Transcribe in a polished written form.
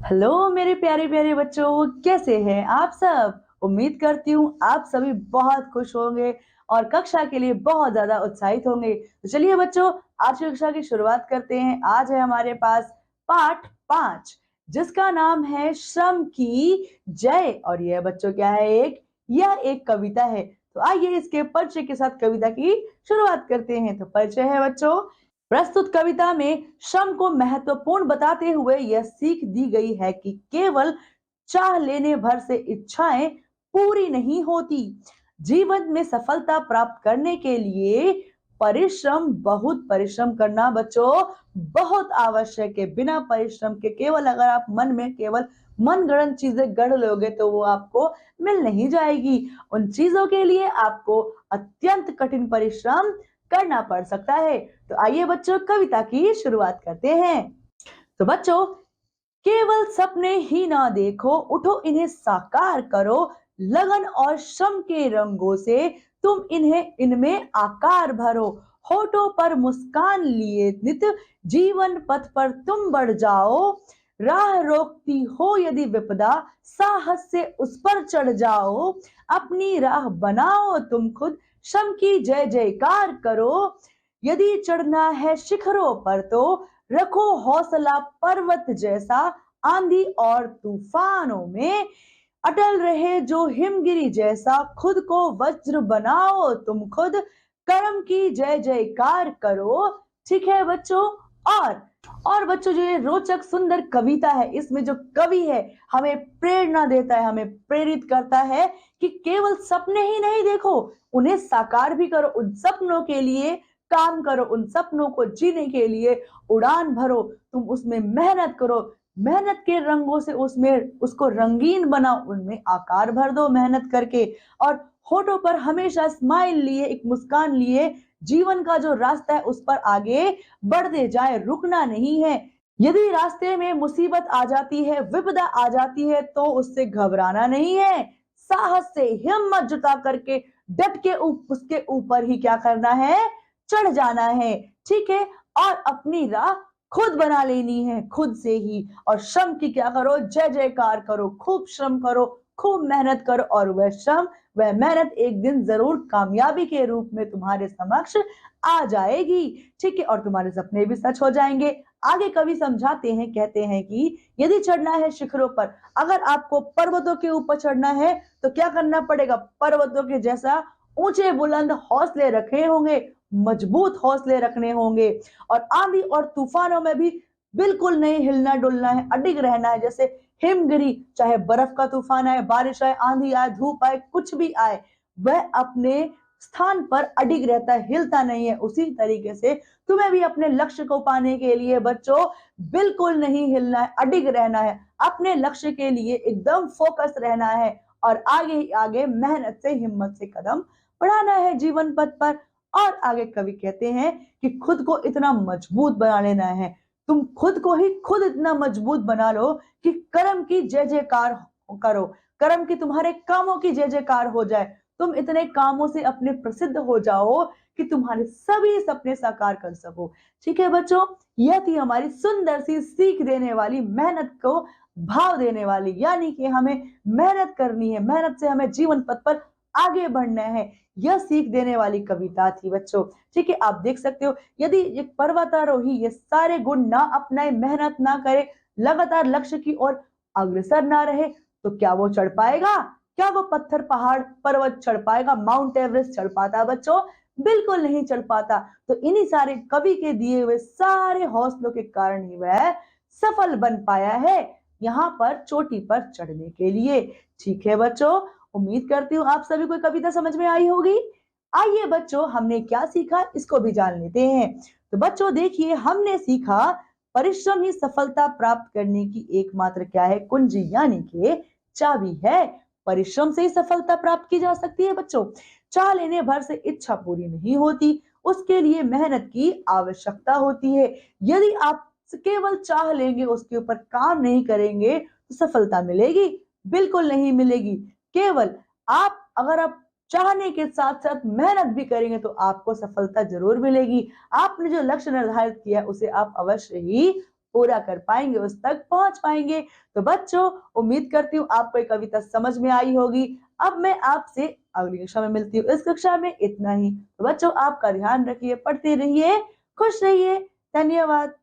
Hello मेरे प्यारे प्यारे बच्चों, कैसे हैं आप सब। उम्मीद करती हूँ आप सभी बहुत खुश होंगे और कक्षा के लिए बहुत ज्यादा उत्साहित होंगे। तो चलिए बच्चों, आज की कक्षा की शुरुआत करते हैं। आज है हमारे पास पाठ 5, जिसका नाम है श्रम की जय। और यह बच्चों क्या है, यह एक कविता है। तो आइए इसके परिचय के साथ कविता की शुरुआत करते हैं। तो परिचय है बच्चों, प्रस्तुत कविता में श्रम को महत्वपूर्ण बताते हुए यह सीख दी गई है कि केवल चाह लेने भर से इच्छाएं पूरी नहीं होती। जीवन में सफलता प्राप्त करने के लिए बहुत परिश्रम करना बच्चों बहुत आवश्यक है। बिना परिश्रम के केवल अगर आप मन में केवल मनगढ़ंत चीजें गढ़ लोगे तो वो आपको मिल नहीं जाएगी। उन चीजों के लिए आपको अत्यंत कठिन परिश्रम करना पड़ सकता है। तो आइए बच्चों, कविता की शुरुआत करते हैं। तो बच्चों, केवल सपने ही ना देखो, उठो इन्हें साकार करो। लगन और श्रम के रंगों से तुम इनमें आकार भरो। होठों पर मुस्कान लिए नित जीवन पथ पर तुम बढ़ जाओ। राह रोकती हो यदि विपदा, साहस से उस पर चढ़ जाओ। अपनी राह बनाओ तुम खुद, श्रम की जय जयकार करो। यदि चढ़ना है शिखरों पर तो रखो हौसला पर्वत जैसा। आंधी और तूफानों में अटल रहे जो हिमगिरी जैसा। खुद को वज्र बनाओ तुम खुद, कर्म की जय जयकार करो। ठीक है बच्चों। और बच्चों, जो ये रोचक सुंदर कविता है, इसमें जो कवि है हमें प्रेरणा देता है, हमें प्रेरित करता है कि केवल सपने ही नहीं देखो, उन्हें साकार भी करो। उन सपनों के लिए काम करो, उन सपनों को जीने के लिए उड़ान भरो। तुम उसमें मेहनत करो, मेहनत के रंगों से उसमें उसको रंगीन बनाओ, उनमें आकार भर दो मेहनत करके। और होठों पर हमेशा स्माइल लिए, एक मुस्कान लिए जीवन का जो रास्ता है उस पर आगे बढ़ते जाए, रुकना नहीं है। यदि रास्ते में मुसीबत आ जाती है, विपदा आ जाती है, तो उससे घबराना नहीं है। साहस से हिम्मत जुटा करके डट के उसके ऊपर ही क्या करना है, चढ़ जाना है। ठीक है। और अपनी राह खुद बना लेनी है, खुद से ही। और श्रम की क्या करो, जय जयकार करो, खूब श्रम करो, खूब मेहनत करो। और वह श्रम, वह मेहनत एक दिन जरूर कामयाबी के रूप में तुम्हारे समक्ष आ जाएगी। ठीक है। और तुम्हारे सपने भी सच हो जाएंगे। आगे कवि समझाते हैं, कहते हैं कि यदि चढ़ना है शिखरों पर, अगर आपको पर्वतों के ऊपर चढ़ना है तो क्या करना पड़ेगा, पर्वतों के जैसा ऊंचे बुलंद हौसले रखने होंगे, मजबूत हौसले रखने होंगे। और आंधी और तूफानों में भी बिल्कुल नहीं हिलना डुलना है, अडिग रहना है। जैसे हिमगिरी, चाहे बर्फ का तूफान आए, बारिश आए, आंधी आए, धूप आए, कुछ भी आए, वह अपने स्थान पर अडिग रहता है, हिलता नहीं है। उसी तरीके से तुम्हें भी अपने लक्ष्य को पाने के लिए बच्चों बिल्कुल नहीं हिलना है, अडिग रहना है। अपने लक्ष्य के लिए एकदम फोकस रहना है और आगे ही आगे मेहनत से, हिम्मत से कदम बढ़ाना है जीवन पथ पर। और आगे कवि कहते हैं कि खुद को इतना मजबूत बना लेना है, तुम खुद को ही खुद इतना मजबूत बना लो कि कर्म की जय जयकार करो, कर्म की, तुम्हारे कामों की जय जयकार हो जाए। तुम इतने कामों से अपने प्रसिद्ध हो जाओ कि तुम्हारे सभी सपने साकार कर सको। ठीक है बच्चों, यह थी हमारी सुंदर सी सीख देने वाली, मेहनत को भाव देने वाली, यानी कि हमें मेहनत करनी है, मेहनत से हमें जीवन पथ पर आगे बढ़ना है, यह सीख देने वाली कविता थी बच्चों। ठीक है। आप देख सकते हो, यदि एक पर्वतारोही ये सारे गुण ना अपनाए, मेहनत ना करे, लगातार लक्ष्य की ओर अग्रसर ना रहे, तो क्या वो चढ़ पाएगा, क्या वो पत्थर पहाड़ पर्वत चढ़ पाएगा, माउंट एवरेस्ट चढ़ पाता बच्चों, बिल्कुल नहीं चढ़ पाता। तो इन्हीं सारे कवि के दिए हुए सारे हौसलों के कारण ही वह सफल बन पाया है यहाँ पर चोटी पर चढ़ने के लिए। ठीक है बच्चों, उम्मीद करती हूँ आप सभी को कविता समझ में आई होगी। आइए बच्चों, हमने क्या सीखा इसको भी जान लेते हैं। तो बच्चों देखिए, हमने सीखा परिश्रम ही सफलता प्राप्त करने की एकमात्र क्या है, कुंजी, यानी कि चाबी है। परिश्रम से ही सफलता प्राप्त की जा सकती है बच्चों। चाह लेने भर से इच्छा पूरी नहीं होती, उसके लिए मेहनत की आवश्यकता होती है। यदि आप केवल चाह लेंगे, उसके ऊपर काम नहीं करेंगे, तो सफलता मिलेगी, बिल्कुल नहीं मिलेगी। केवल अगर आप चाहने के साथ साथ मेहनत भी करेंगे तो आपको सफलता जरूर मिलेगी। आपने जो लक्ष्य निर्धारित किया उसे आप अवश्य ही पूरा कर पाएंगे, उस तक पहुंच पाएंगे। तो बच्चों, उम्मीद करती हूँ आपको ये कविता समझ में आई होगी। अब मैं आपसे अगली कक्षा में मिलती हूँ। इस कक्षा में इतना ही। तो बच्चों, आपका ध्यान रखिए, पढ़ते रहिए, खुश रहिए। धन्यवाद।